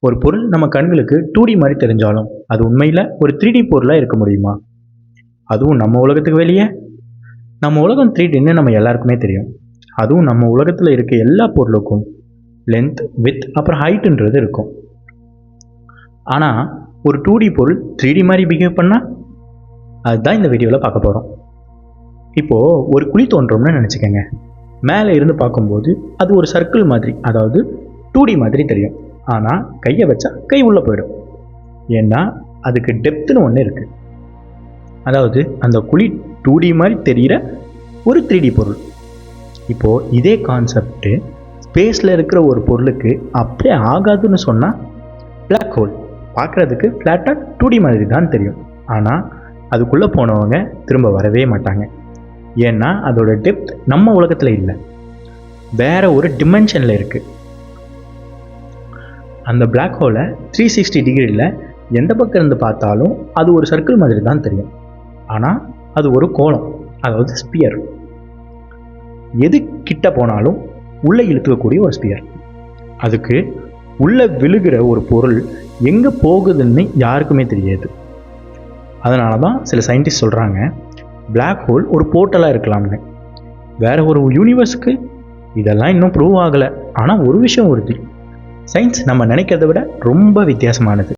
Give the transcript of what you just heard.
ஒரு பொருள் நம்ம கண்களுக்கு 2D மாதிரி தெரிஞ்சாலும் அது உண்மையில் ஒரு 3D பொருளாக இருக்க முடியுமா? அதுவும் நம்ம உலகத்துக்கு வெளியே. நம்ம உலகம் 3Dன்னு நம்ம எல்லாருக்குமே தெரியும். அதுவும் நம்ம உலகத்தில் இருக்க எல்லா பொருளுக்கும் லென்த், வித், அப்புறம் ஹைட்டுன்றது இருக்கும். ஆனால் ஒரு 2D பொருள் 3D மாதிரி பிஹேவ் பண்ணால் அதுதான் இந்த வீடியோவில் பார்க்க போகிறோம். இப்போது ஒரு குழி தோன்றோம்னு நினச்சிக்கோங்க. மேலே இருந்து பார்க்கும்போது அது ஒரு சர்க்கிள் மாதிரி, அதாவது 2D மாதிரி தெரியும். ஆனால் கையை வச்சா கை உள்ளே போயிடும். ஏன்னா அதுக்கு டெப்த்துன்னு ஒன்று இருக்குது. அதாவது அந்த குழி 2D மாதிரி தெரிகிற ஒரு 3D பொருள். இப்போது இதே கான்செப்டு ஸ்பேஸில் இருக்கிற ஒரு பொருளுக்கு அப்படியே ஆகாதுன்னு சொன்னால் பிளாக் ஹோல் பார்க்குறதுக்கு ஃப்ளாட்டாக 2D மாதிரி தான் தெரியும். ஆனால் அதுக்குள்ளே போனவங்க திரும்ப வரவே மாட்டாங்க. ஏன்னா அதோட டெப்த் நம்ம உலகத்தில் இல்லை, வேறு ஒரு டிமென்ஷனில் இருக்குது. அந்த பிளாக் ஹோலை 360 டிகிரியில் எந்த பக்கம் இருந்து பார்த்தாலும் அது ஒரு சர்க்கிள் மாதிரி தான் தெரியும். ஆனால் அது ஒரு கோளம், அதாவது ஸ்பியர். எது கிட்ட போனாலும் உள்ளே இழுத்துக்கக்கூடிய ஒரு ஸ்பியர். அதுக்கு உள்ளே விழுகிற ஒரு பொருள் எங்கே போகுதுன்னு யாருக்குமே தெரியாது. அதனால தான் சில சயின்டிஸ்ட் சொல்கிறாங்க பிளாக் ஹோல் ஒரு போர்ட்டலாக இருக்கலாம்னு. வேறு ஒரு யூனிவர்ஸுக்கு இதெல்லாம் இன்னும் ப்ரூவ் ஆகலை. ஆனால் ஒரு விஷயம் உறுதி, சயின்ஸ் நம்ம நினைக்கிறத விட ரொம்ப வித்தியாசமானது.